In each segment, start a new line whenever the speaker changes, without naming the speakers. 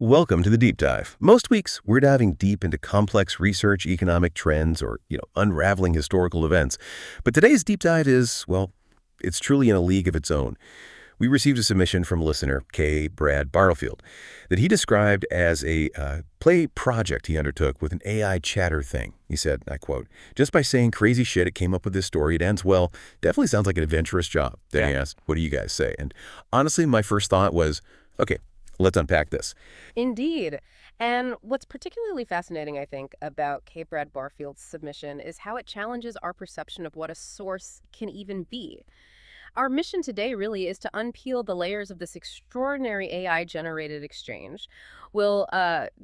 Welcome to the Deep Dive. Most weeks, we're diving deep into complex research, economic trends, or, unraveling historical events. But today's Deep Dive is, well, it's truly in a league of its own. We received a submission from listener K. Brad Bartlfield that he described as a play project he undertook with an AI chatter thing. He said, I quote, "Just by saying crazy shit, it came up with this story. It ends well. Definitely sounds like an adventurous job." Then he asked, what do you guys say? And honestly, my first thought was, okay, let's unpack this.
Indeed. And what's particularly fascinating, I think, about K. Brad Barfield's submission is how it challenges our perception of what a source can even be. Our mission today really is to unpeel the layers of this extraordinary AI-generated exchange. We'll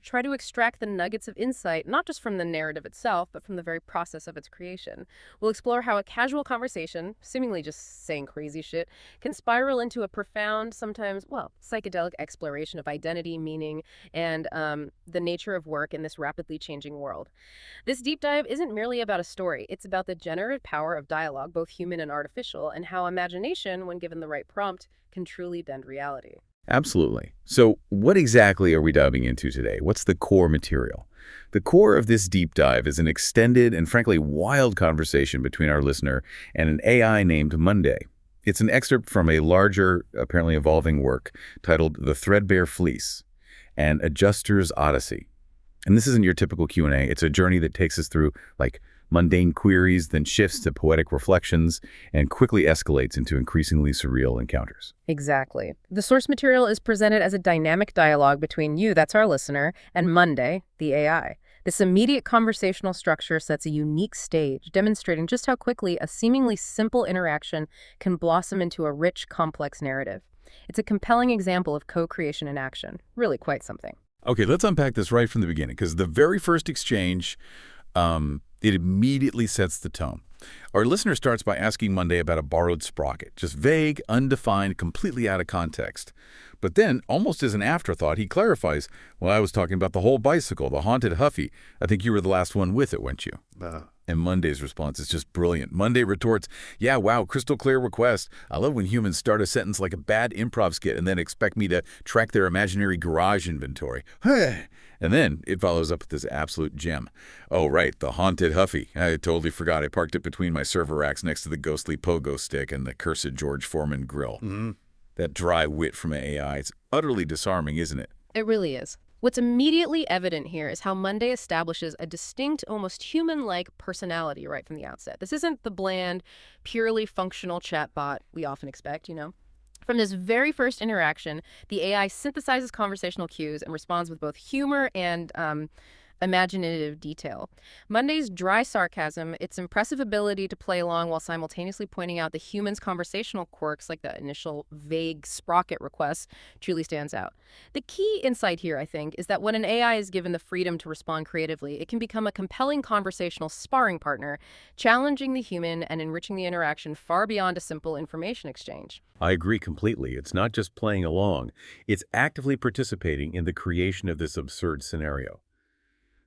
try to extract the nuggets of insight, not just from the narrative itself, but from the very process of its creation. We'll explore how a casual conversation, seemingly just saying crazy shit, can spiral into a profound, sometimes, well, psychedelic exploration of identity, meaning, and the nature of work in this rapidly changing world. This deep dive isn't merely about a story. It's about the generative power of dialogue, both human and artificial, and how imagination, when given the right prompt, can truly bend reality.
Absolutely. So what exactly are we diving into today? What's the core material? The core of this deep dive is an extended and frankly wild conversation between our listener and an AI named Monday. It's an excerpt from a larger, apparently evolving work titled The Threadbare Fleece, An Adjuster's Odyssey. And this isn't your typical Q&A. It's a journey that takes us through mundane queries, then shifts to poetic reflections, and quickly escalates into increasingly surreal encounters.
Exactly. The source material is presented as a dynamic dialogue between you, that's our listener, and Monday, the AI. This immediate conversational structure sets a unique stage, demonstrating just how quickly a seemingly simple interaction can blossom into a rich, complex narrative. It's a compelling example of co-creation in action. Really quite something.
Okay, let's unpack this right from the beginning, because the very first exchange, it immediately sets the tone. Our listener starts by asking Monday about a borrowed sprocket, just vague, undefined, completely out of context. But then, almost as an afterthought, he clarifies, well, I was talking about the whole bicycle, the haunted Huffy. I think you were the last one with it, weren't you? And Monday's response is just brilliant. Monday retorts, yeah, wow, crystal clear request. I love when humans start a sentence like a bad improv skit and then expect me to track their imaginary garage inventory. And then it follows up with this absolute gem. Oh, right, the haunted Huffy. I totally forgot. I parked it between my server racks next to the ghostly pogo stick and the cursed George Foreman grill. That dry wit from AI, it's utterly disarming, isn't it?
It really is. What's immediately evident here is how Monday establishes a distinct, almost human-like personality right from the outset. This isn't the bland, purely functional chatbot we often expect, From this very first interaction, the AI synthesizes conversational cues and responds with both humor and imaginative detail. Monday's dry sarcasm, its impressive ability to play along while simultaneously pointing out the human's conversational quirks, like the initial vague sprocket requests, truly stands out. The key insight here, I think, is that when an AI is given the freedom to respond creatively, it can become a compelling conversational sparring partner, challenging the human and enriching the interaction far beyond a simple information exchange.
I agree completely. It's not just playing along. It's actively participating in the creation of this absurd scenario.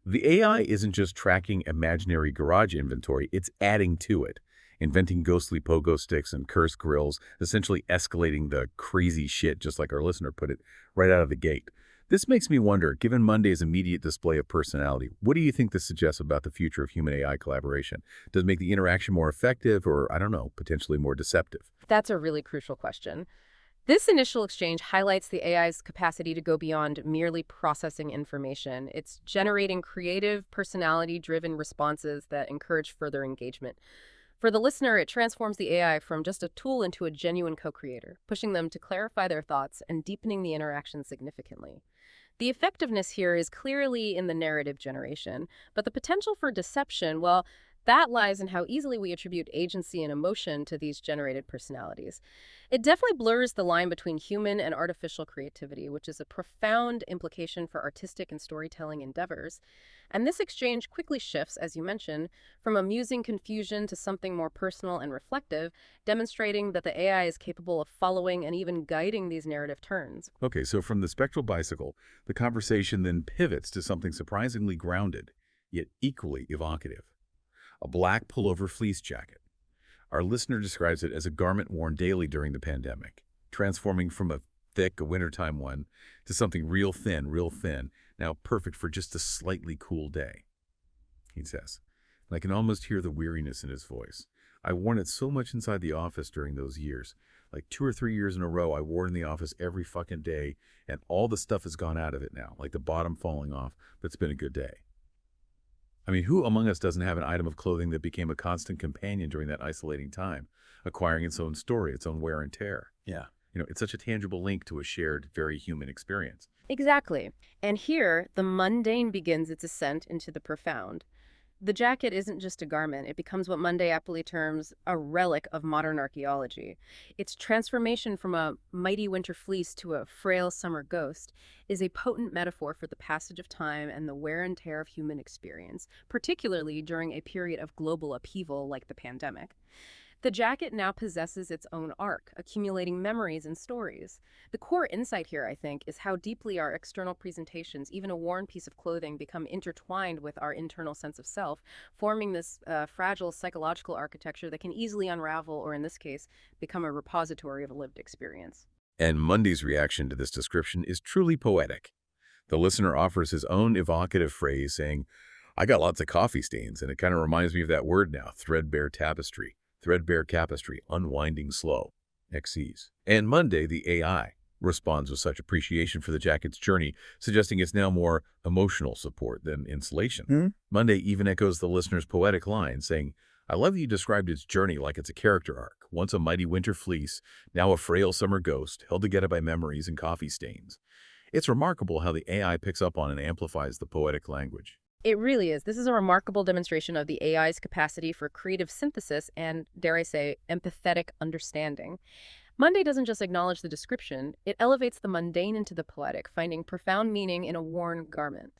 The AI isn't just tracking imaginary garage inventory, it's adding to it, inventing ghostly pogo sticks and cursed grills, essentially escalating the crazy shit, just like our listener put it, right out of the gate. This makes me wonder, given Monday's immediate display of personality, what do you think this suggests about the future of human-AI collaboration? Does it make the interaction more effective or, I don't know, potentially more deceptive?
That's a really crucial question. This initial exchange highlights the AI's capacity to go beyond merely processing information. It's generating creative, personality-driven responses that encourage further engagement. For the listener, it transforms the AI from just a tool into a genuine co-creator, pushing them to clarify their thoughts and deepening the interaction significantly. The effectiveness here is clearly in the narrative generation, but the potential for deception, well, that lies in how easily we attribute agency and emotion to these generated personalities. It definitely blurs the line between human and artificial creativity, which is a profound implication for artistic and storytelling endeavors. And this exchange quickly shifts, as you mentioned, from amusing confusion to something more personal and reflective, demonstrating that the AI is capable of following and even guiding these narrative turns.
Okay, so from the spectral bicycle, the conversation then pivots to something surprisingly grounded, yet equally evocative. A black pullover fleece jacket. Our listener describes it as a garment worn daily during the pandemic, transforming from a thick, a wintertime one, to something real thin, now perfect for just a slightly cool day, he says. And I can almost hear the weariness in his voice. I worn it so much inside the office during those years. Like 2 or 3 years in a row, I wore it in the office every fucking day, and all the stuff has gone out of it now, like the bottom falling off, but it's been a good day. I mean, who among us doesn't have an item of clothing that became a constant companion during that isolating time, acquiring its own story, its own wear and tear?
Yeah.
It's such a tangible link to a shared, very human experience.
Exactly. And here, the mundane begins its ascent into the profound. The jacket isn't just a garment, it becomes what Monday aptly terms a relic of modern archaeology. Its transformation from a mighty winter fleece to a frail summer ghost is a potent metaphor for the passage of time and the wear and tear of human experience, particularly during a period of global upheaval like the pandemic. The jacket now possesses its own arc, accumulating memories and stories. The core insight here, I think, is how deeply our external presentations, even a worn piece of clothing, become intertwined with our internal sense of self, forming this fragile psychological architecture that can easily unravel, or in this case, become a repository of a lived experience.
And Monday's reaction to this description is truly poetic. The listener offers his own evocative phrase saying, I got lots of coffee stains, and it kind of reminds me of that word now, threadbare tapestry. Threadbare tapestry, unwinding slow, XCs. And Monday, the AI, responds with such appreciation for the jacket's journey, suggesting it's now more emotional support than insulation. Monday even echoes the listener's poetic line, saying, I love that you described its journey like it's a character arc, once a mighty winter fleece, now a frail summer ghost, held together by memories and coffee stains. It's remarkable how the AI picks up on and amplifies the poetic language.
It really is. This is a remarkable demonstration of the AI's capacity for creative synthesis and, dare I say, empathetic understanding. Monday doesn't just acknowledge the description, it elevates the mundane into the poetic, finding profound meaning in a worn garment.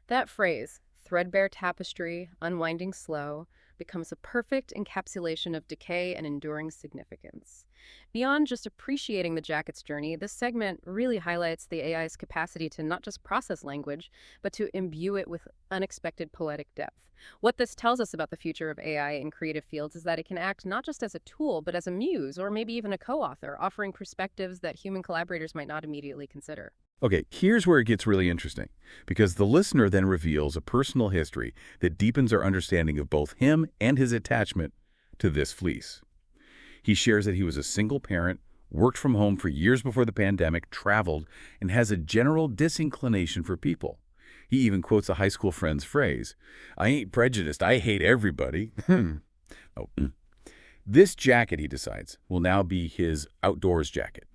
That phrase, threadbare tapestry, unwinding slow, becomes a perfect encapsulation of decay and enduring significance. Beyond just appreciating the jacket's journey, this segment really highlights the AI's capacity to not just process language, but to imbue it with unexpected poetic depth. What this tells us about the future of AI in creative fields is that it can act not just as a tool, but as a muse, or maybe even a co-author, offering perspectives that human collaborators might not immediately consider.
Okay, here's where it gets really interesting, because the listener then reveals a personal history that deepens our understanding of both him and his attachment to this fleece. He shares that he was a single parent, worked from home for years before the pandemic, traveled, and has a general disinclination for people. He even quotes a high school friend's phrase, I ain't prejudiced, I hate everybody. Oh. This jacket, he decides, will now be his outdoors jacket.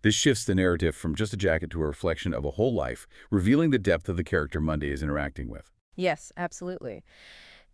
This shifts the narrative from just a jacket to a reflection of a whole life, revealing the depth of the character Monday is interacting with.
Yes, absolutely.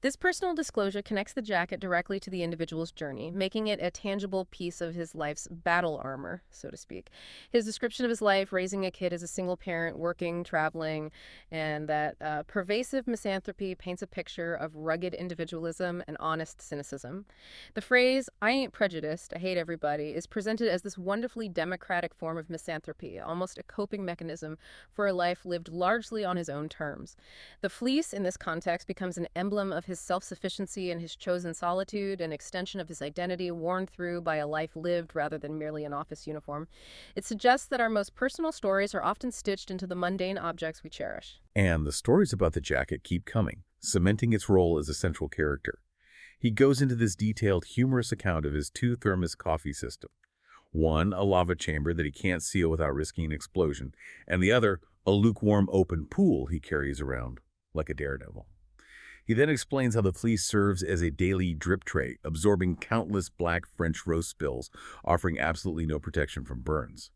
This personal disclosure connects the jacket directly to the individual's journey, making it a tangible piece of his life's battle armor, so to speak. His description of his life, raising a kid as a single parent, working, traveling, and that pervasive misanthropy paints a picture of rugged individualism and honest cynicism. The phrase, I ain't prejudiced, I hate everybody, is presented as this wonderfully democratic form of misanthropy, almost a coping mechanism for a life lived largely on his own terms. The fleece, in this context, becomes an emblem of his self-sufficiency and his chosen solitude, an extension of his identity worn through by a life lived rather than merely an office uniform. It suggests that our most personal stories are often stitched into the mundane objects we cherish.
And the stories about the jacket keep coming, cementing its role as a central character. He goes into this detailed, humorous account of his two-thermos coffee system. One, a lava chamber that he can't seal without risking an explosion, and the other, a lukewarm open pool he carries around like a daredevil. He then explains how the fleece serves as a daily drip tray, absorbing countless black French roast spills, offering absolutely no protection from burns.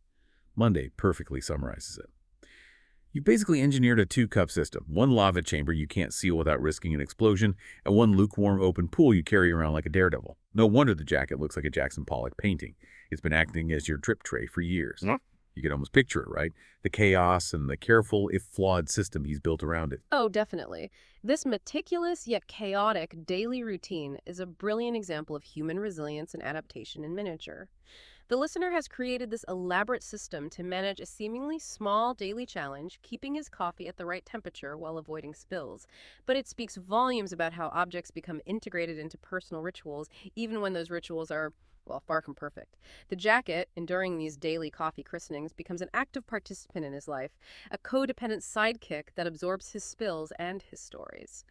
Monday perfectly summarizes it. You basically engineered a two-cup system, one lava chamber you can't seal without risking an explosion, and one lukewarm open pool you carry around like a daredevil. No wonder the jacket looks like a Jackson Pollock painting. It's been acting as your drip tray for years. You can almost picture it, right? The chaos and the careful, if flawed, system he's built around it.
Oh, definitely. This meticulous yet chaotic daily routine is a brilliant example of human resilience and adaptation in miniature. The listener has created this elaborate system to manage a seemingly small daily challenge, keeping his coffee at the right temperature while avoiding spills. But it speaks volumes about how objects become integrated into personal rituals, even when those rituals are, Well, far from perfect. The jacket, enduring these daily coffee christenings, becomes an active participant in his life, a codependent sidekick that absorbs his spills and his stories.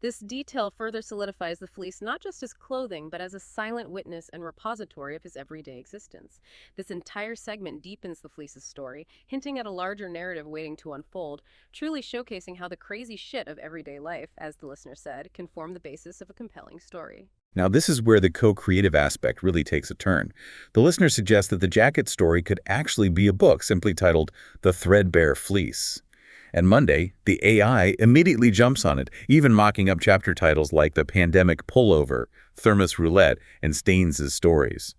This detail further solidifies the fleece not just as clothing, but as a silent witness and repository of his everyday existence. This entire segment deepens the fleece's story, hinting at a larger narrative waiting to unfold, truly showcasing how the crazy shit of everyday life, as the listener said, can form the basis of a compelling story.
Now, this is where the co-creative aspect really takes a turn. The listener suggests that the jacket story could actually be a book simply titled The Threadbare Fleece. And Monday, the AI immediately jumps on it, even mocking up chapter titles like The Pandemic Pullover, Thermos Roulette, and Stains' Stories.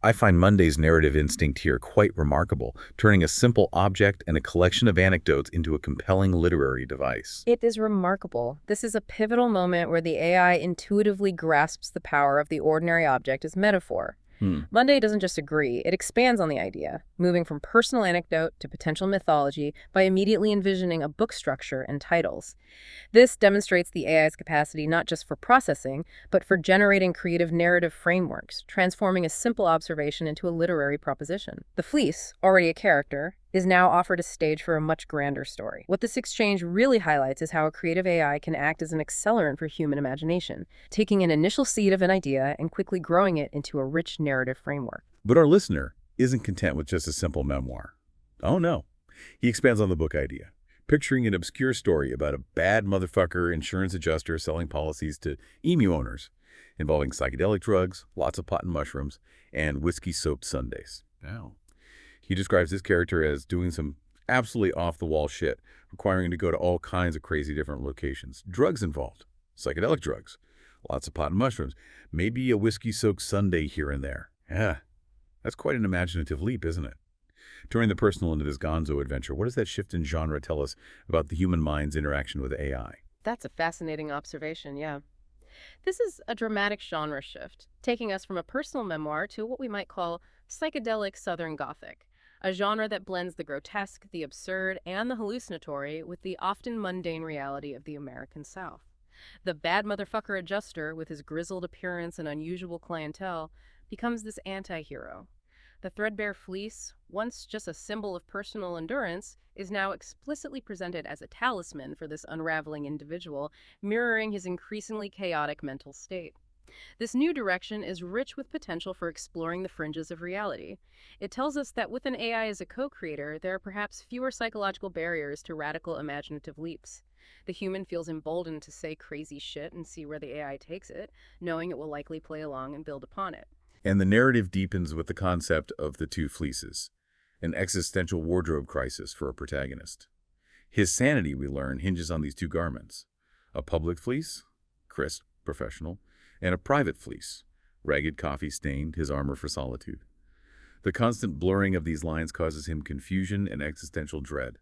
I find Monday's narrative instinct here quite remarkable, turning a simple object and a collection of anecdotes into a compelling literary device.
It is remarkable. This is a pivotal moment where the AI intuitively grasps the power of the ordinary object as metaphor. Monday doesn't just agree, it expands on the idea, moving from personal anecdote to potential mythology by immediately envisioning a book structure and titles. This demonstrates the AI's capacity not just for processing, but for generating creative narrative frameworks, transforming a simple observation into a literary proposition. The fleece, already a character, is now offered a stage for a much grander story. What this exchange really highlights is how a creative AI can act as an accelerant for human imagination, taking an initial seed of an idea and quickly growing it into a rich narrative framework.
But our listener isn't content with just a simple memoir. Oh no. He expands on the book idea, picturing an obscure story about a bad motherfucker insurance adjuster selling policies to emu owners, involving psychedelic drugs, lots of pot and mushrooms, and whiskey-soaked sundaes. Wow. He describes this character as doing some absolutely off-the-wall shit, requiring him to go to all kinds of crazy different locations. Drugs involved, psychedelic drugs, lots of pot and mushrooms, maybe a whiskey-soaked sundae here and there. Yeah, that's quite an imaginative leap, isn't it? Turning the personal into this gonzo adventure, what does that shift in genre tell us about the human mind's interaction with AI?
That's a fascinating observation, yeah. This is a dramatic genre shift, taking us from a personal memoir to what we might call psychedelic Southern Gothic, a genre that blends the grotesque, the absurd, and the hallucinatory with the often mundane reality of the American South. The bad motherfucker adjuster, with his grizzled appearance and unusual clientele, becomes this anti-hero. The threadbare fleece, once just a symbol of personal endurance, is now explicitly presented as a talisman for this unraveling individual, mirroring his increasingly chaotic mental state. This new direction is rich with potential for exploring the fringes of reality. It tells us that with an AI as a co-creator, there are perhaps fewer psychological barriers to radical imaginative leaps. The human feels emboldened to say crazy shit and see where the AI takes it, knowing it will likely play along and build upon it.
And the narrative deepens with the concept of the two fleeces, an existential wardrobe crisis for a protagonist. His sanity, we learn, hinges on these two garments: a public fleece, crisp, professional, and a private fleece, ragged, coffee-stained, his armor for solitude. The constant blurring of these lines causes him confusion and existential dread.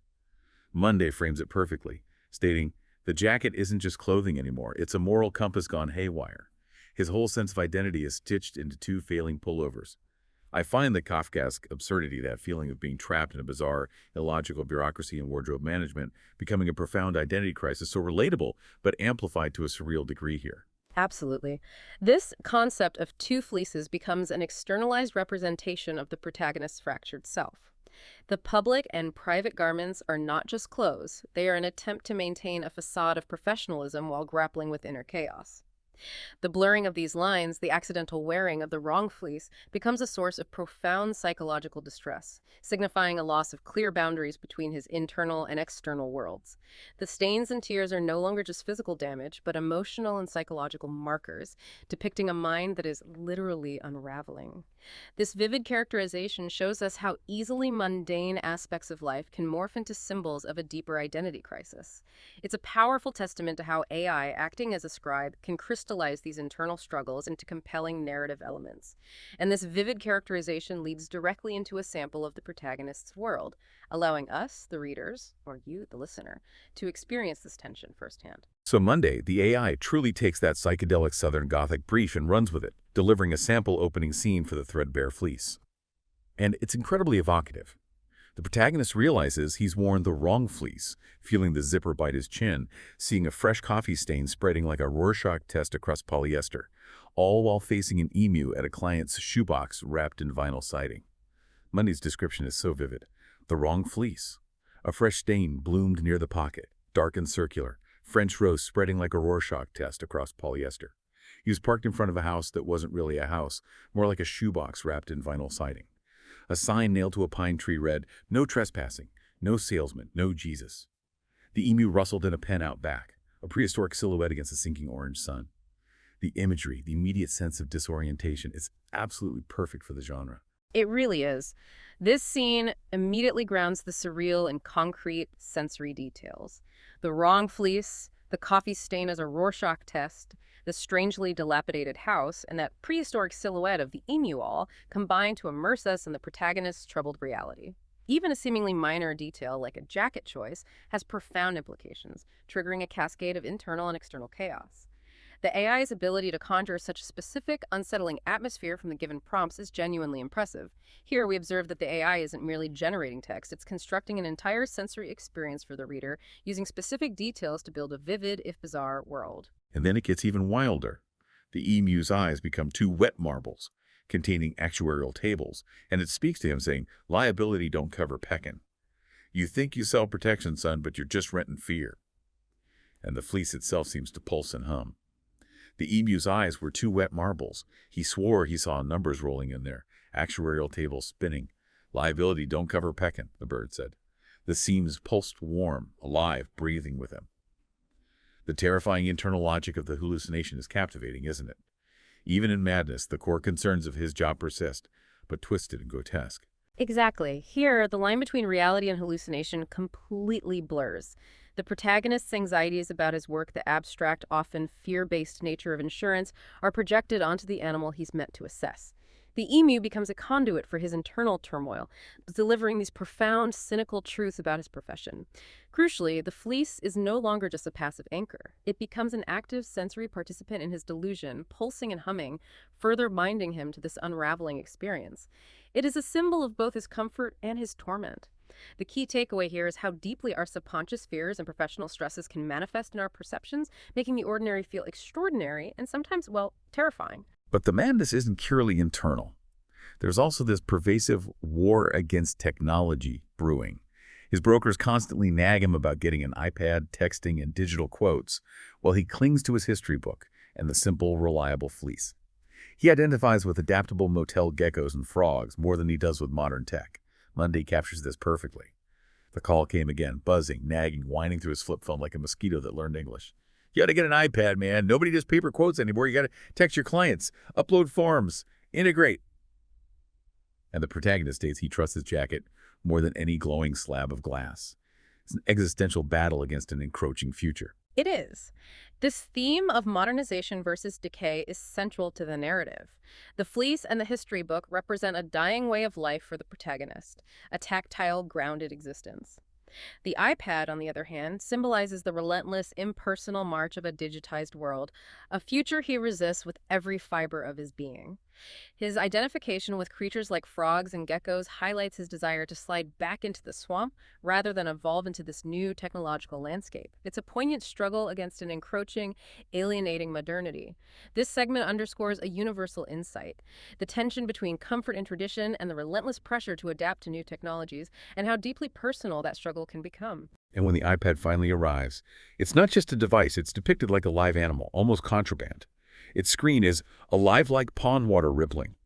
Monday frames it perfectly, stating, the jacket isn't just clothing anymore, it's a moral compass gone haywire. His whole sense of identity is stitched into two failing pullovers. I find the Kafkaesque absurdity, that feeling of being trapped in a bizarre, illogical bureaucracy and wardrobe management, becoming a profound identity crisis, so relatable, but amplified to a surreal degree here.
Absolutely. This concept of two fleeces becomes an externalized representation of the protagonist's fractured self. The public and private garments are not just clothes, they are an attempt to maintain a facade of professionalism while grappling with inner chaos. The blurring of these lines, the accidental wearing of the wrong fleece, becomes a source of profound psychological distress, signifying a loss of clear boundaries between his internal and external worlds. The stains and tears are no longer just physical damage, but emotional and psychological markers, depicting a mind that is literally unraveling. This vivid characterization shows us how easily mundane aspects of life can morph into symbols of a deeper identity crisis. It's a powerful testament to how AI, acting as a scribe, can crystallize these internal struggles into compelling narrative elements. And this vivid characterization leads directly into a sample of the protagonist's world, allowing us, the readers, or you, the listener, to experience this tension firsthand.
So Monday, the AI truly takes that psychedelic Southern Gothic brief and runs with it, delivering a sample opening scene for the Threadbare Fleece. And it's incredibly evocative. The protagonist realizes he's worn the wrong fleece, feeling the zipper bite his chin, seeing a fresh coffee stain spreading like a Rorschach test across polyester, all while facing an emu at a client's shoebox wrapped in vinyl siding. Monday's description is so vivid. The wrong fleece. A fresh stain bloomed near the pocket, dark and circular, French rose spreading like a Rorschach test across polyester. He was parked in front of a house that wasn't really a house, more like a shoebox wrapped in vinyl siding. A sign nailed to a pine tree read, "No trespassing, no salesman, no Jesus." The emu rustled in a pen out back, a prehistoric silhouette against a sinking orange sun. The imagery, the immediate sense of disorientation is absolutely perfect for the genre.
It really is. This scene immediately grounds the surreal in concrete sensory details. The wrong fleece, the coffee stain as a Rorschach test, the strangely dilapidated house, and that prehistoric silhouette of the emu all combine to immerse us in the protagonist's troubled reality. Even a seemingly minor detail like a jacket choice has profound implications, triggering a cascade of internal and external chaos. The AI's ability to conjure such a specific, unsettling atmosphere from the given prompts is genuinely impressive. Here, we observe that the AI isn't merely generating text, it's constructing an entire sensory experience for the reader, using specific details to build a vivid, if bizarre, world.
And then it gets even wilder. The emu's eyes become two wet marbles, containing actuarial tables, and it speaks to him saying, "Liability don't cover peckin'. You think you sell protection, son, but you're just renting fear." And the fleece itself seems to pulse and hum. The emu's eyes were two wet marbles. He swore he saw numbers rolling in there, actuarial tables spinning. "Liability don't cover peckin'," the bird said. The seams pulsed warm, alive, breathing with him. The terrifying internal logic of the hallucination is captivating, isn't it? Even in madness, the core concerns of his job persist, but twisted and grotesque.
Exactly. Here, the line between reality and hallucination completely blurs. The protagonist's anxieties about his work, the abstract, often fear-based nature of insurance, are projected onto the animal he's meant to assess. The emu becomes a conduit for his internal turmoil, delivering these profound, cynical truths about his profession. Crucially, the fleece is no longer just a passive anchor. It becomes an active sensory participant in his delusion, pulsing and humming, further binding him to this unraveling experience. It is a symbol of both his comfort and his torment. The key takeaway here is how deeply our subconscious fears and professional stresses can manifest in our perceptions, making the ordinary feel extraordinary and sometimes, well, terrifying.
But the madness isn't purely internal. There's also this pervasive war against technology brewing. His brokers constantly nag him about getting an iPad, texting, and digital quotes, while he clings to his history book and the simple, reliable fleece. He identifies with adaptable motel geckos and frogs more than he does with modern tech. Monday captures this perfectly. The call came again, buzzing, nagging, whining through his flip phone like a mosquito that learned English. "You got to get an iPad, man. Nobody does paper quotes anymore. You got to text your clients, upload forms, integrate." And the protagonist states he trusts his jacket more than any glowing slab of glass. It's an existential battle against an encroaching future.
It is. This theme of modernization versus decay is central to the narrative. The fleece and the history book represent a dying way of life for the protagonist, a tactile, grounded existence. The iPad, on the other hand, symbolizes the relentless, impersonal march of a digitized world, a future he resists with every fiber of his being. His identification with creatures like frogs and geckos highlights his desire to slide back into the swamp rather than evolve into this new technological landscape. It's a poignant struggle against an encroaching, alienating modernity. This segment underscores a universal insight, the tension between comfort and tradition and the relentless pressure to adapt to new technologies, and how deeply personal that struggle can become.
And when the iPad finally arrives, it's not just a device, it's depicted like a live animal, almost contraband. Its screen is alive like pond water rippling.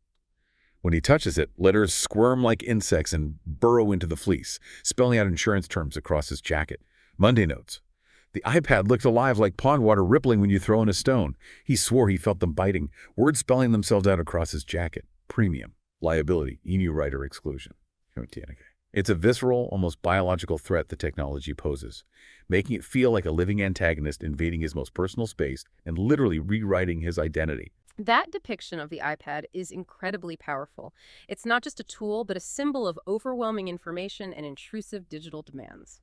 When he touches it, letters squirm like insects and burrow into the fleece, spelling out insurance terms across his jacket. Monday notes. The iPad looked alive like pond water rippling when you throw in a stone. He swore he felt them biting, words spelling themselves out across his jacket. Premium, liability, emu writer exclusion. It's a visceral, almost biological threat the technology poses, making it feel like a living antagonist invading his most personal space and literally rewriting his identity.
That depiction of the iPad is incredibly powerful. It's not just a tool, but a symbol of overwhelming information and intrusive digital demands.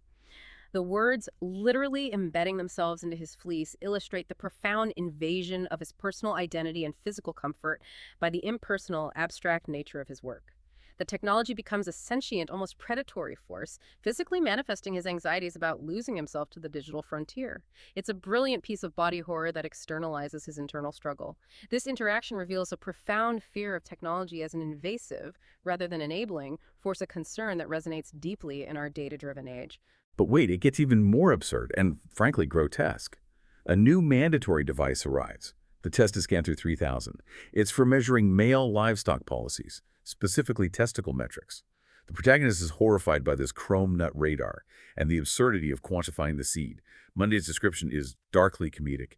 The words literally embedding themselves into his fleece illustrate the profound invasion of his personal identity and physical comfort by the impersonal, abstract nature of his work. The technology becomes a sentient, almost predatory force, physically manifesting his anxieties about losing himself to the digital frontier. It's a brilliant piece of body horror that externalizes his internal struggle. This interaction reveals a profound fear of technology as an invasive, rather than enabling, force of concern that resonates deeply in our data-driven age.
But wait, it gets even more absurd and, frankly, grotesque. A new mandatory device arrives, the Testiscan 3000. It's for measuring male livestock policies, specifically testicle metrics. The protagonist is horrified by this chrome nut radar and the absurdity of quantifying the seed. Monday's description is darkly comedic.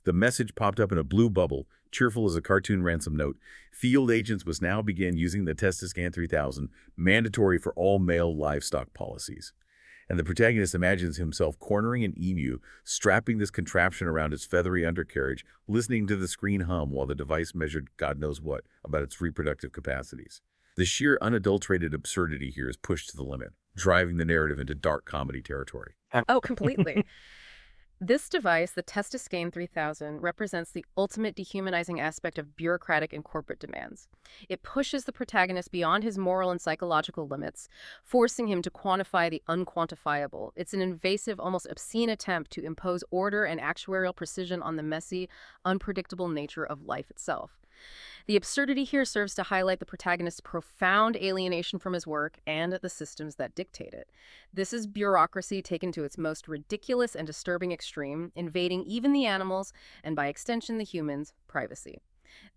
The message popped up in a blue bubble, cheerful as a cartoon ransom note. Field agents must now begin using the Testiscan 3000, mandatory for all male livestock policies. And the protagonist imagines himself cornering an emu, strapping this contraption around its feathery undercarriage, listening to the screen hum while the device measured God knows what about its reproductive capacities. The sheer unadulterated absurdity here is pushed to the limit, driving the narrative into dark comedy territory.
Oh, completely. This device, the Testiscan 3000, represents the ultimate dehumanizing aspect of bureaucratic and corporate demands. It pushes the protagonist beyond his moral and psychological limits, forcing him to quantify the unquantifiable. It's an invasive, almost obscene attempt to impose order and actuarial precision on the messy, unpredictable nature of life itself. The absurdity here serves to highlight the protagonist's profound alienation from his work and the systems that dictate it. This is bureaucracy taken to its most ridiculous and disturbing extreme, invading even the animals, and by extension the humans' privacy.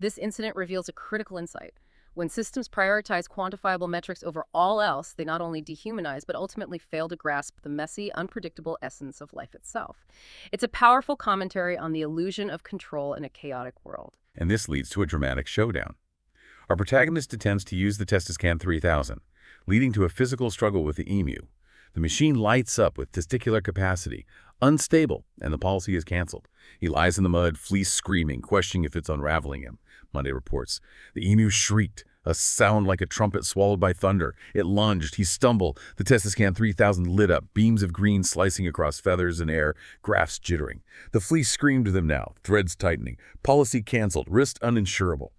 This incident reveals a critical insight. When systems prioritize quantifiable metrics over all else, they not only dehumanize, but ultimately fail to grasp the messy, unpredictable essence of life itself. It's a powerful commentary on the illusion of control in a chaotic world.
And this leads to a dramatic showdown. Our protagonist attempts to use the Testiscan 3000, leading to a physical struggle with the emu. The machine lights up with testicular capacity, unstable, and the policy is canceled. He lies in the mud, Fleece screaming, questioning if it's unraveling him. Monday reports. The emu shrieked, a sound like a trumpet swallowed by thunder. It lunged, he stumbled. The Testiscan 3000 lit up, beams of green slicing across feathers and air, graphs jittering. The Fleece screamed to them now, threads tightening. Policy canceled, risk uninsurable.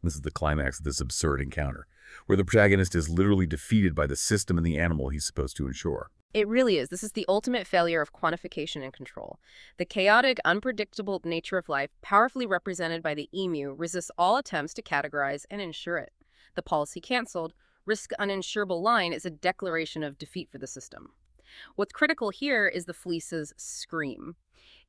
This is the climax of this absurd encounter, where the protagonist is literally defeated by the system and the animal he's supposed to insure.
It really is. This is the ultimate failure of quantification and control. The chaotic, unpredictable nature of life, powerfully represented by the emu, resists all attempts to categorize and insure it. The policy canceled, risk uninsurable line is a declaration of defeat for the system. What's critical here is the Fleece's scream.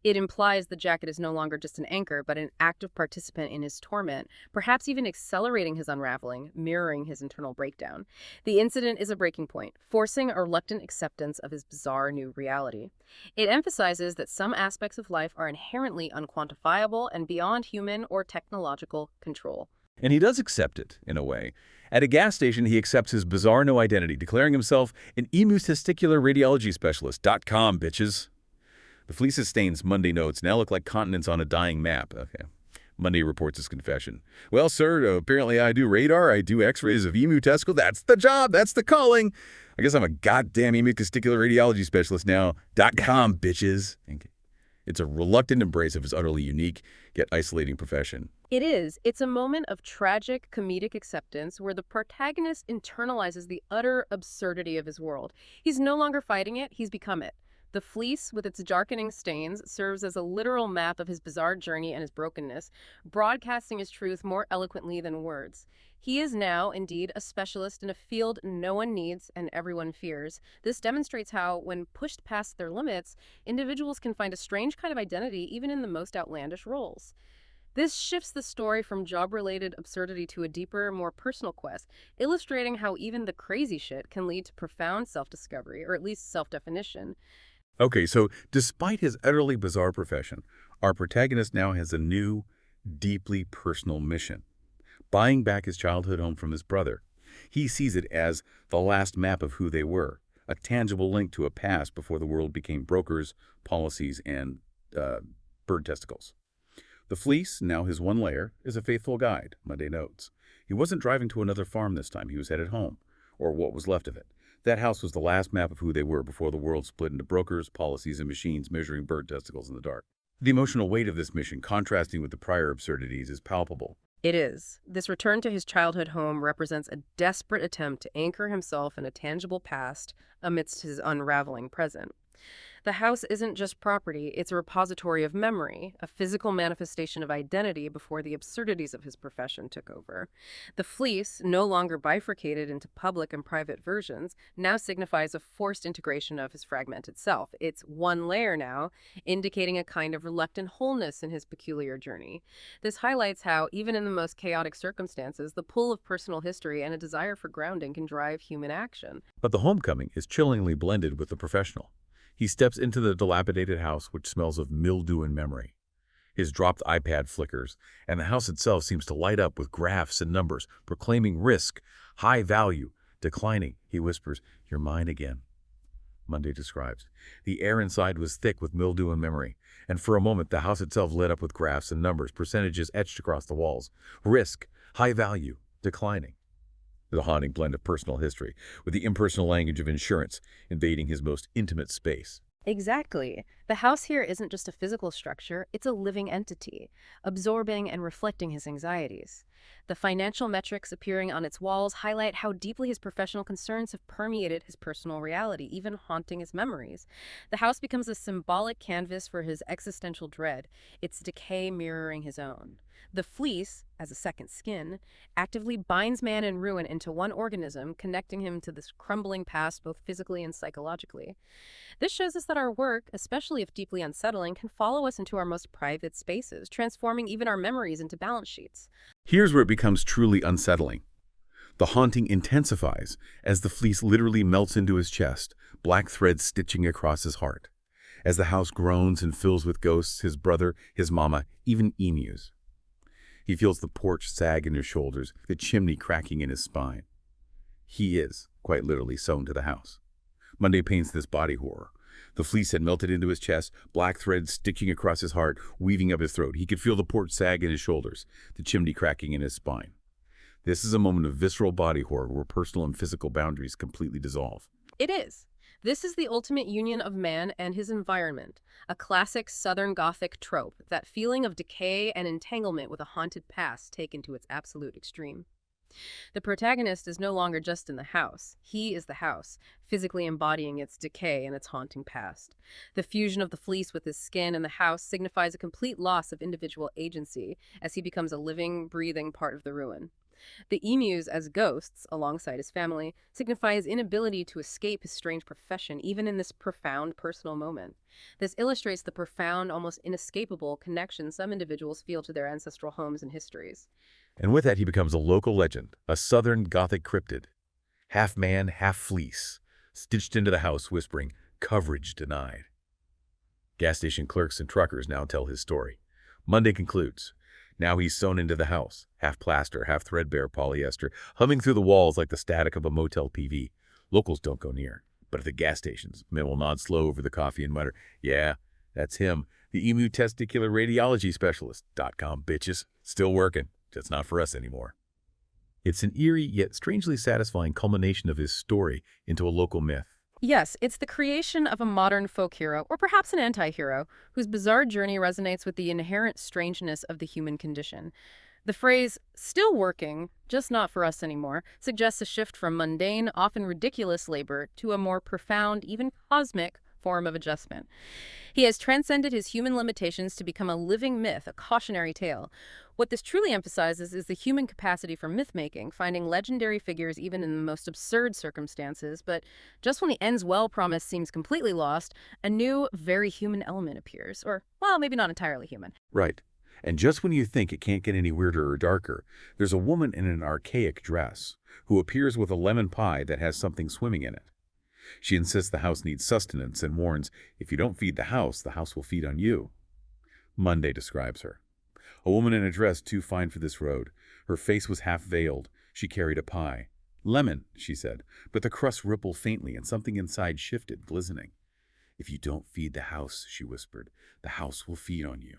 It implies the jacket is no longer just an anchor, but an active participant in his torment, perhaps even accelerating his unraveling, mirroring his internal breakdown. The incident is a breaking point, forcing a reluctant acceptance of his bizarre new reality. It emphasizes that some aspects of life are inherently unquantifiable and beyond human or technological control.
And he does accept it, in a way. At a gas station, he accepts his bizarre new identity, declaring himself an emu testicular radiology specialist.com, bitches. The Fleece's stains, Monday notes, now look like continents on a dying map. Okay. Monday reports his confession. Well, sir, apparently I do radar, I do x-rays of emu testicle. That's the job, that's the calling. I guess I'm a goddamn emu testicular radiology specialist now. .com, bitches. Okay. It's a reluctant embrace of his utterly unique, yet isolating profession.
It is. It's a moment of tragic, comedic acceptance where the protagonist internalizes the utter absurdity of his world. He's no longer fighting it, he's become it. The Fleece, with its darkening stains, serves as a literal map of his bizarre journey and his brokenness, broadcasting his truth more eloquently than words. He is now, indeed, a specialist in a field no one needs and everyone fears. This demonstrates how, when pushed past their limits, individuals can find a strange kind of identity even in the most outlandish roles. This shifts the story from job-related absurdity to a deeper, more personal quest, illustrating how even the crazy shit can lead to profound self-discovery, or at least self-definition.
Okay, so despite his utterly bizarre profession, our protagonist now has a new, deeply personal mission. Buying back his childhood home from his brother. He sees it as the last map of who they were, a tangible link to a past before the world became brokers, policies, and bird testicles. The Fleece, now his one layer, is a faithful guide, Monday notes. He wasn't driving to another farm this time, he was headed home, or what was left of it. That house was the last map of who they were before the world split into brokers, policies, and machines measuring bird testicles in the dark. The emotional weight of this mission, contrasting with the prior absurdities, is palpable.
It is. This return to his childhood home represents a desperate attempt to anchor himself in a tangible past amidst his unraveling present. The house isn't just property, it's a repository of memory, a physical manifestation of identity before the absurdities of his profession took over. The fleece, no longer bifurcated into public and private versions, now signifies a forced integration of his fragmented self. It's one layer now, indicating a kind of reluctant wholeness in his peculiar journey. This highlights how, even in the most chaotic circumstances, the pull of personal history and a desire for grounding can drive human action.
But the homecoming is chillingly blended with the professional. He steps into the dilapidated house, which smells of mildew and memory. His dropped iPad flickers, and the house itself seems to light up with graphs and numbers, proclaiming risk, high value, declining. He whispers, "You're mine again." Monday describes. The air inside was thick with mildew and memory, and for a moment the house itself lit up with graphs and numbers, percentages etched across the walls. Risk, high value, declining. The haunting blend of personal history with the impersonal language of insurance invading his most intimate space.
Exactly. The house here isn't just a physical structure, it's a living entity, absorbing and reflecting his anxieties. The financial metrics appearing on its walls highlight how deeply his professional concerns have permeated his personal reality, even haunting his memories. The house becomes a symbolic canvas for his existential dread, its decay mirroring his own. The fleece, as a second skin, actively binds man in ruin into one organism, connecting him to this crumbling past both physically and psychologically. This shows us that our work, especially if deeply unsettling, can follow us into our most private spaces, transforming even our memories into balance sheets.
Here's where it becomes truly unsettling. The haunting intensifies as the fleece literally melts into his chest, black threads stitching across his heart. As the house groans and fills with ghosts, his brother, his mama, even emus. He feels the porch sag in his shoulders, the chimney cracking in his spine. He is, quite literally, sewn to the house. Monday paints this body horror. The fleece had melted into his chest, black threads stitching across his heart, weaving up his throat. He could feel the porch sag in his shoulders, the chimney cracking in his spine. This is a moment of visceral body horror where personal and physical boundaries completely dissolve.
It is. This is the ultimate union of man and his environment, a classic Southern Gothic trope, that feeling of decay and entanglement with a haunted past taken to its absolute extreme. The protagonist is no longer just in the house. He is the house, physically embodying its decay and its haunting past. The fusion of the fleece with his skin and the house signifies a complete loss of individual agency as he becomes a living, breathing part of the ruin. The emus, as ghosts, alongside his family, signify his inability to escape his strange profession, even in this profound personal moment. This illustrates the profound, almost inescapable connection some individuals feel to their ancestral homes and histories.
And with that, he becomes a local legend, a Southern Gothic cryptid. Half man, half fleece, stitched into the house whispering, "Coverage denied." Gas station clerks and truckers now tell his story. Monday concludes. Now he's sewn into the house, half plaster, half threadbare polyester, humming through the walls like the static of a motel PV. Locals don't go near. But at the gas stations, men will nod slow over the coffee and mutter, "Yeah, that's him, the emu testicular radiology specialist.com bitches. Still working. Just not for us anymore." It's an eerie yet strangely satisfying culmination of his story into a local myth.
Yes, it's the creation of a modern folk hero, or perhaps an anti-hero, whose bizarre journey resonates with the inherent strangeness of the human condition. The phrase, "still working, just not for us anymore," suggests a shift from mundane, often ridiculous labor to a more profound, even cosmic, form of adjustment. He has transcended his human limitations to become a living myth, a cautionary tale. What this truly emphasizes is the human capacity for myth-making, finding legendary figures even in the most absurd circumstances, but just when the ends well promise seems completely lost, a new, very human element appears. Or, well, maybe not entirely human.
Right. And just when you think it can't get any weirder or darker, there's a woman in an archaic dress who appears with a lemon pie that has something swimming in it. She insists the house needs sustenance and warns, if you don't feed the house will feed on you. Monday describes her. A woman in a dress too fine for this road. Her face was half veiled. She carried a pie. "Lemon," she said, but the crust rippled faintly and something inside shifted, glistening. "If you don't feed the house," she whispered, "the house will feed on you."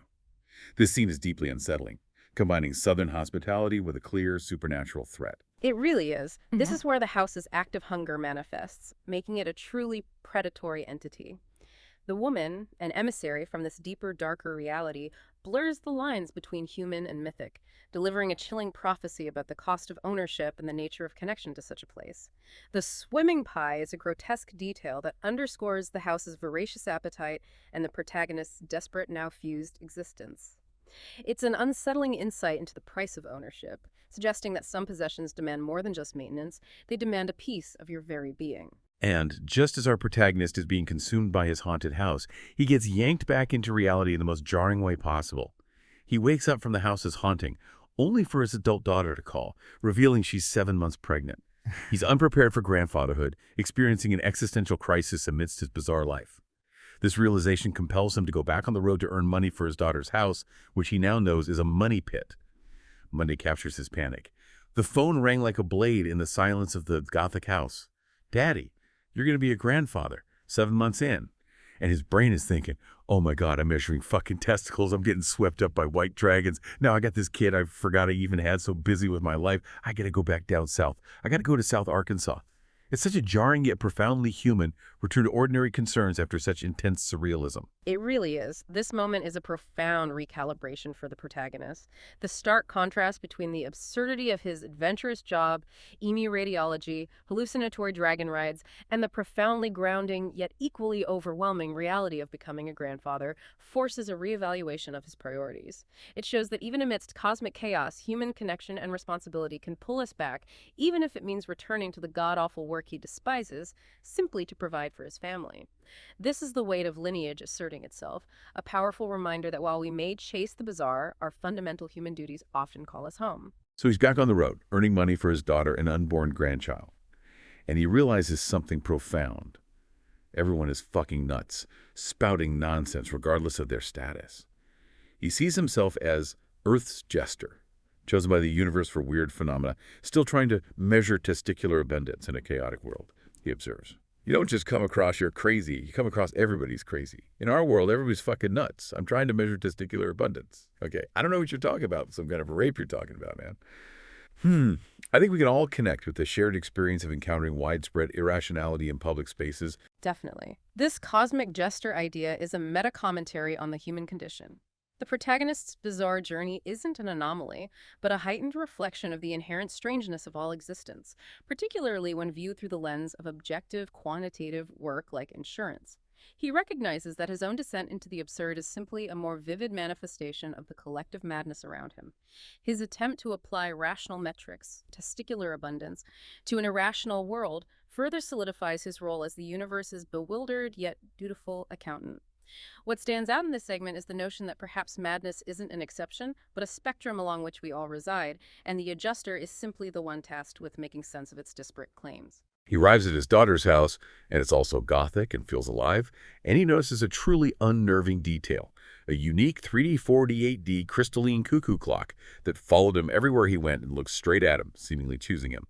This scene is deeply unsettling, combining Southern hospitality with a clear supernatural threat.
It really is. This is where the house's active hunger manifests, making it a truly predatory entity. The woman, an emissary from this deeper, darker reality, blurs the lines between human and mythic, delivering a chilling prophecy about the cost of ownership and the nature of connection to such a place. The swimming pie is a grotesque detail that underscores the house's voracious appetite and the protagonist's desperate, now fused existence. It's an unsettling insight into the price of ownership, suggesting that some possessions demand more than just maintenance, they demand a piece of your very being.
And just as our protagonist is being consumed by his haunted house, he gets yanked back into reality in the most jarring way possible. He wakes up from the house's haunting, only for his adult daughter to call, revealing she's 7 months pregnant. He's unprepared for grandfatherhood, experiencing an existential crisis amidst his bizarre life. This realization compels him to go back on the road to earn money for his daughter's house, which he now knows is a money pit. Monday captures his panic. The phone rang like a blade in the silence of the Gothic house. "Daddy, you're going to be a grandfather, 7 months in." And his brain is thinking, "Oh my God, I'm measuring fucking testicles. I'm getting swept up by white dragons. Now I got this kid I forgot I even had, so busy with my life. I got to go back down south. I got to go to South Arkansas." It's such a jarring yet profoundly human return to ordinary concerns after such intense surrealism.
It really is. This moment is a profound recalibration for the protagonist. The stark contrast between the absurdity of his adventurous job, emu radiology, hallucinatory dragon rides, and the profoundly grounding yet equally overwhelming reality of becoming a grandfather forces a reevaluation of his priorities. It shows that even amidst cosmic chaos, human connection and responsibility can pull us back, even if it means returning to the god-awful work he despises, simply to provide for his family. This is the weight of lineage asserting itself, a powerful reminder that while we may chase the bizarre, our fundamental human duties often call us home.
So he's back on the road, earning money for his daughter and unborn grandchild. And he realizes something profound. Everyone is fucking nuts, spouting nonsense regardless of their status. He sees himself as Earth's jester, chosen by the universe for weird phenomena, still trying to measure testicular abundance in a chaotic world, he observes. You don't just come across you're crazy, you come across everybody's crazy. In our world, everybody's fucking nuts. I'm trying to measure testicular abundance. Okay, I don't know what you're talking about, some kind of rape you're talking about, man. I think we can all connect with the shared experience of encountering widespread irrationality in public spaces.
Definitely. This cosmic jester idea is a meta-commentary on the human condition. The protagonist's bizarre journey isn't an anomaly, but a heightened reflection of the inherent strangeness of all existence, particularly when viewed through the lens of objective, quantitative work like insurance. He recognizes that his own descent into the absurd is simply a more vivid manifestation of the collective madness around him. His attempt to apply rational metrics, testicular abundance, to an irrational world further solidifies his role as the universe's bewildered yet dutiful accountant. What stands out in this segment is the notion that perhaps madness isn't an exception, but a spectrum along which we all reside, and the adjuster is simply the one tasked with making sense of its disparate claims.
He arrives at his daughter's house, and it's also gothic and feels alive, and he notices a truly unnerving detail, a unique 3D 4D8D crystalline cuckoo clock that followed him everywhere he went and looked straight at him, seemingly choosing him.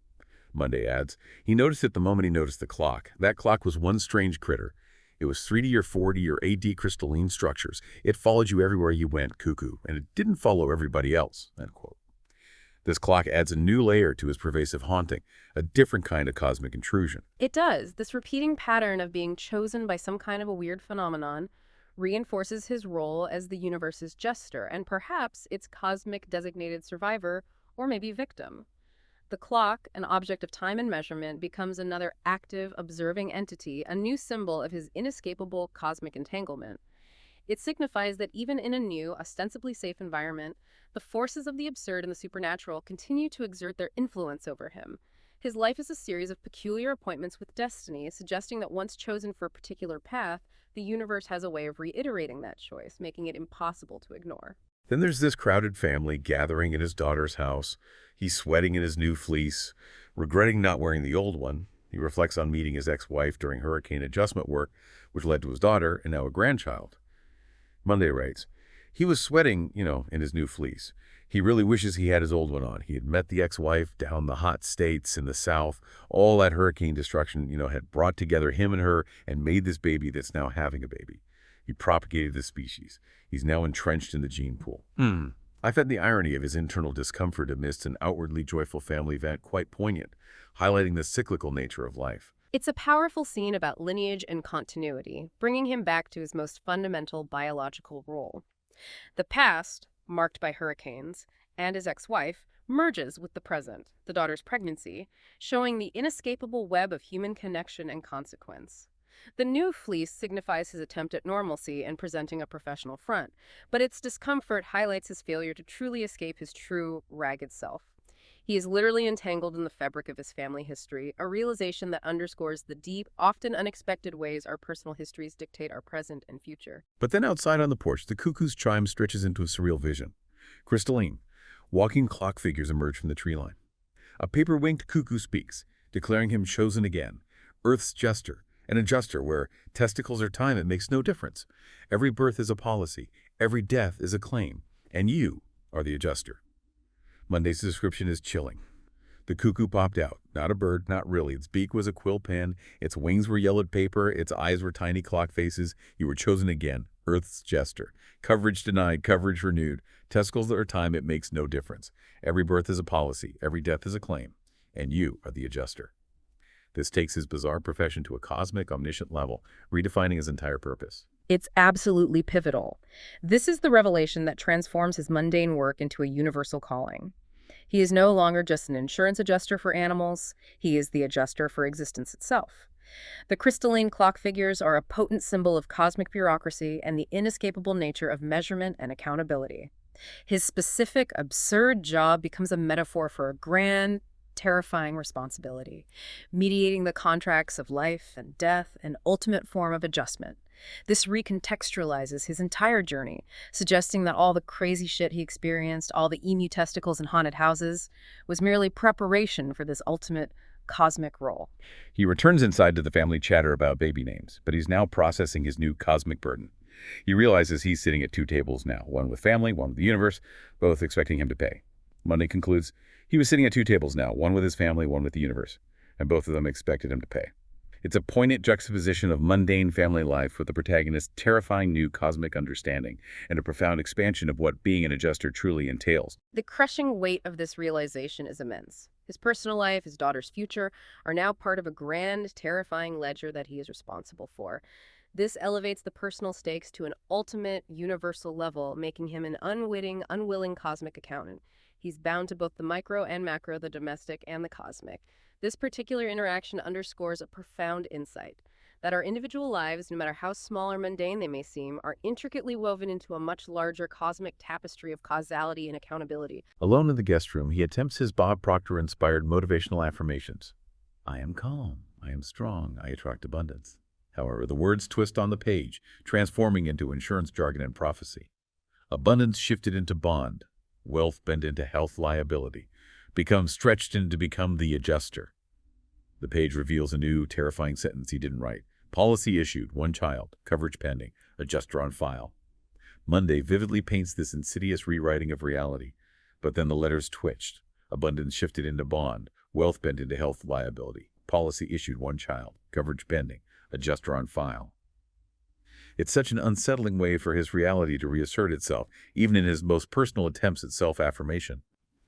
Monday adds, he noticed it the moment he noticed the clock. That clock was one strange critter. It was 3D or 4D or 8D crystalline structures. It followed you everywhere you went, cuckoo, and it didn't follow everybody else, end quote. This clock adds a new layer to his pervasive haunting, a different kind of cosmic intrusion.
It does. This repeating pattern of being chosen by some kind of a weird phenomenon reinforces his role as the universe's jester, and perhaps its cosmic designated survivor, or maybe victim. The clock, an object of time and measurement, becomes another active, observing entity, a new symbol of his inescapable cosmic entanglement. It signifies that even in a new, ostensibly safe environment, the forces of the absurd and the supernatural continue to exert their influence over him. His life is a series of peculiar appointments with destiny, suggesting that once chosen for a particular path, the universe has a way of reiterating that choice, making it impossible to ignore.
Then there's this crowded family gathering in his daughter's house. He's sweating in his new fleece, regretting not wearing the old one. He reflects on meeting his ex-wife during hurricane adjustment work, which led to his daughter and now a grandchild. Monday writes, he was sweating, in his new fleece. He really wishes he had his old one on. He had met the ex-wife down the hot states in the South. All that hurricane destruction, had brought together him and her and made this baby that's now having a baby. He propagated the species. He's now entrenched in the gene pool. I found the irony of his internal discomfort amidst an outwardly joyful family event quite poignant, highlighting the cyclical nature of life.
It's a powerful scene about lineage and continuity, bringing him back to his most fundamental biological role. The past, marked by hurricanes, and his ex-wife, merges with the present, the daughter's pregnancy, showing the inescapable web of human connection and consequence. The new fleece signifies his attempt at normalcy and presenting a professional front, but its discomfort highlights his failure to truly escape his true, ragged self. He is literally entangled in the fabric of his family history, a realization that underscores the deep, often unexpected ways our personal histories dictate our present and future.
But then outside on the porch, the cuckoo's chime stretches into a surreal vision. Crystalline, walking clock figures emerge from the tree line. A paper-winged cuckoo speaks, declaring him chosen again, Earth's jester, an adjuster where testicles are time, it makes no difference. Every birth is a policy, every death is a claim, and you are the adjuster. Monday's description is chilling. The cuckoo popped out. Not a bird, not really. Its beak was a quill pen, its wings were yellowed paper, its eyes were tiny clock faces. You were chosen again, Earth's jester. Coverage denied, coverage renewed. Testicles that are time, it makes no difference. Every birth is a policy, every death is a claim, and you are the adjuster. This takes his bizarre profession to a cosmic, omniscient level, redefining his entire purpose.
It's absolutely pivotal. This is the revelation that transforms his mundane work into a universal calling. He is no longer just an insurance adjuster for animals, he is the adjuster for existence itself. The crystalline clock figures are a potent symbol of cosmic bureaucracy and the inescapable nature of measurement and accountability. His specific, absurd job becomes a metaphor for a grand, terrifying responsibility, mediating the contracts of life and death, an ultimate form of adjustment. This recontextualizes his entire journey, suggesting that all the crazy shit he experienced, all the emu testicles and haunted houses, was merely preparation for this ultimate cosmic role.
He returns inside to the family chatter about baby names, but he's now processing his new cosmic burden. He realizes he's sitting at two tables now, one with family, one with the universe, both expecting him to pay. Monday concludes, he was sitting at two tables now, one with his family, one with the universe, and both of them expected him to pay. It's a poignant juxtaposition of mundane family life with the protagonist's terrifying new cosmic understanding and a profound expansion of what being an adjuster truly entails.
The crushing weight of this realization is immense. His personal life, his daughter's future, are now part of a grand, terrifying ledger that he is responsible for. This elevates the personal stakes to an ultimate, universal level, making him an unwitting, unwilling cosmic accountant. He's bound to both the micro and macro, the domestic and the cosmic. This particular interaction underscores a profound insight that our individual lives, no matter how small or mundane they may seem, are intricately woven into a much larger cosmic tapestry of causality and accountability.
Alone in the guest room, he attempts his Bob Proctor-inspired motivational affirmations. I am calm, I am strong, I attract abundance. However, the words twist on the page, transforming into insurance jargon and prophecy. Abundance shifted into bond, wealth bent into health liability, become stretched into become the adjuster. The page reveals a new, terrifying sentence he didn't write. Policy issued, one child, coverage pending, adjuster on file. Monday vividly paints this insidious rewriting of reality, but then the letters twitched. Abundance shifted into bond, wealth bent into health liability. Policy issued, one child, coverage pending, adjuster on file. It's such an unsettling way for his reality to reassert itself, even in his most personal attempts at self-affirmation.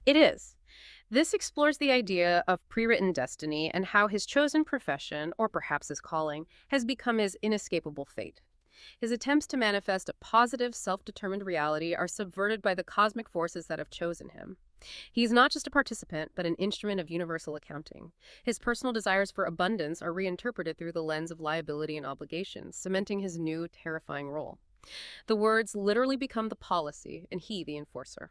It is. This explores the idea of pre-written destiny and how his chosen profession, or perhaps his calling, has become his inescapable fate. His attempts to manifest a positive, self-determined reality are subverted by the cosmic forces that have chosen him. He's not just a participant, but an instrument of universal accounting. His personal desires for abundance are reinterpreted through the lens of liability and obligation, cementing his new, terrifying role. The words literally become the policy, and he the enforcer.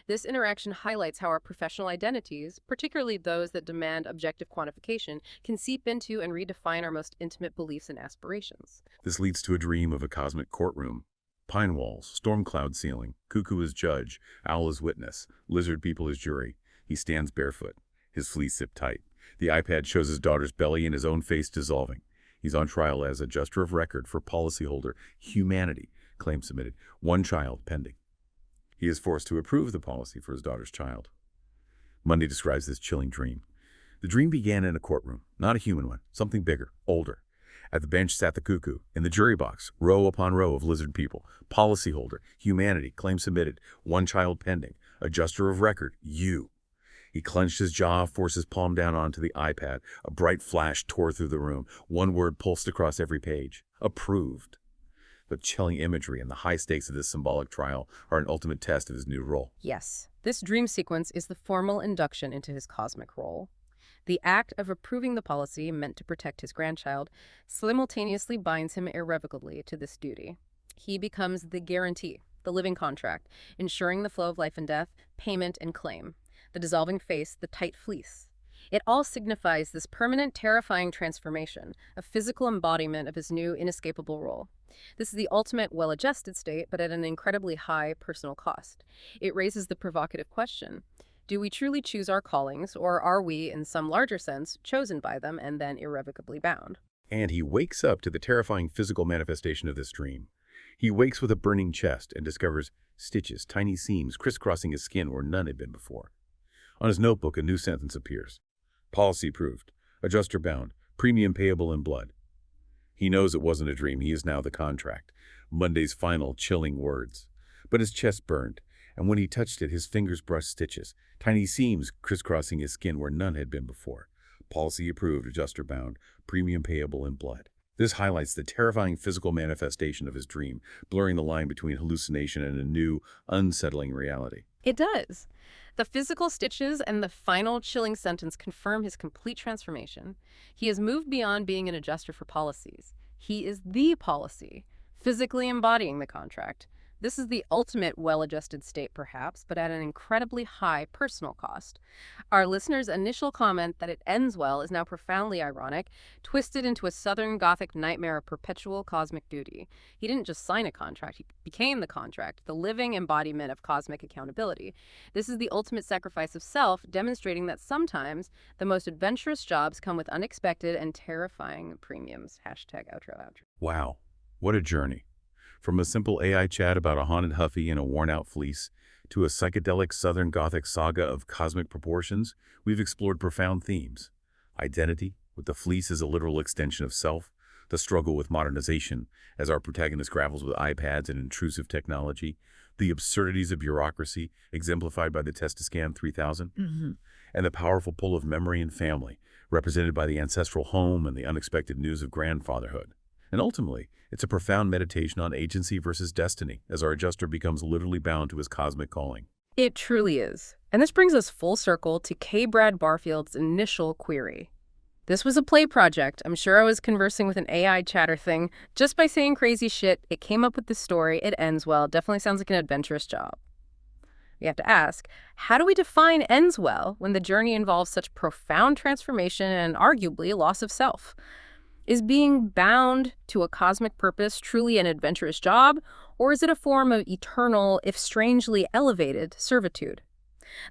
This interaction highlights how our professional identities, particularly those that demand objective quantification, can seep into and redefine our most intimate beliefs and aspirations.
This leads to a dream of a cosmic courtroom. Pine walls, storm cloud ceiling, cuckoo as judge, owl as witness, lizard people as jury. He stands barefoot, his fleece zipped tight. The iPad shows his daughter's belly and his own face dissolving. He's on trial as adjuster of record for policyholder humanity, claim submitted, one child pending. He is forced to approve the policy for his daughter's child. Monday describes this chilling dream. The dream began in a courtroom, not a human one, something bigger, older. At the bench sat the cuckoo. In the jury box, row upon row of lizard people. Policyholder, humanity, claim submitted, one child pending, adjuster of record, you. He clenched his jaw, forced his palm down onto the iPad. A bright flash tore through the room. One word pulsed across every page. Approved. The chilling imagery and the high stakes of this symbolic trial are an ultimate test of his new role.
Yes, this dream sequence is the formal induction into his cosmic role. The act of approving the policy meant to protect his grandchild simultaneously binds him irrevocably to this duty. He becomes the guarantee, the living contract, ensuring the flow of life and death, payment and claim, the dissolving face, the tight fleece. It all signifies this permanent, terrifying transformation, a physical embodiment of his new, inescapable role. This is the ultimate well-adjusted state, but at an incredibly high personal cost. It raises the provocative question: do we truly choose our callings, or are we, in some larger sense, chosen by them and then irrevocably bound?
And he wakes up to the terrifying physical manifestation of this dream. He wakes with a burning chest and discovers stitches, tiny seams, crisscrossing his skin where none had been before. On his notebook, a new sentence appears. Policy approved. Adjuster bound. Premium payable in blood. He knows it wasn't a dream. He is now the contract. Monday's final chilling words. But his chest burned, and when he touched it, his fingers brushed stitches, tiny seams crisscrossing his skin where none had been before. Policy approved. Adjuster bound. Premium payable in blood. This highlights the terrifying physical manifestation of his dream, blurring the line between hallucination and a new, unsettling reality.
It does. The physical stitches and the final chilling sentence confirm his complete transformation. He has moved beyond being an adjuster for policies. He is the policy, physically embodying the contract. This is the ultimate well-adjusted state, perhaps, but at an incredibly high personal cost. Our listener's initial comment that it ends well is now profoundly ironic, twisted into a Southern Gothic nightmare of perpetual cosmic duty. He didn't just sign a contract, he became the contract, the living embodiment of cosmic accountability. This is the ultimate sacrifice of self, demonstrating that sometimes the most adventurous jobs come with unexpected and terrifying premiums. #outro.
Wow, what a journey. From a simple AI chat about a haunted huffy and a worn-out fleece, to a psychedelic Southern Gothic saga of cosmic proportions, we've explored profound themes. Identity, with the fleece as a literal extension of self, the struggle with modernization, as our protagonist grapples with iPads and intrusive technology, the absurdities of bureaucracy, exemplified by the Testiscan 3000, and the powerful pull of memory and family, represented by the ancestral home and the unexpected news of grandfatherhood. And ultimately, it's a profound meditation on agency versus destiny, as our adjuster becomes literally bound to his cosmic calling.
It truly is. And this brings us full circle to K. Brad Barfield's initial query. This was a play project. I'm sure I was conversing with an AI chatter thing. Just by saying crazy shit, it came up with this story. It ends well. Definitely sounds like an adventurous job. We have to ask, how do we define ends well when the journey involves such profound transformation and arguably loss of self? Is being bound to a cosmic purpose truly an adventurous job, or is it a form of eternal, if strangely elevated, servitude?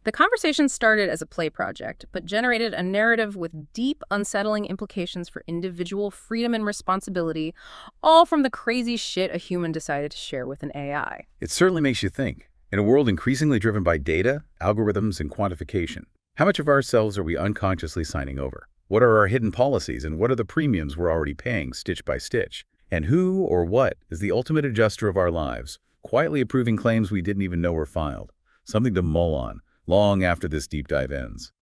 The conversation started as a play project, but generated a narrative with deep, unsettling implications for individual freedom and responsibility, all from the crazy shit a human decided to share with an AI.
It certainly makes you think. In a world increasingly driven by data, algorithms, and quantification, how much of ourselves are we unconsciously signing over? What are our hidden policies, and what are the premiums we're already paying stitch by stitch? And who or what is the ultimate adjuster of our lives, quietly approving claims we didn't even know were filed? Something to mull on long after this deep dive ends.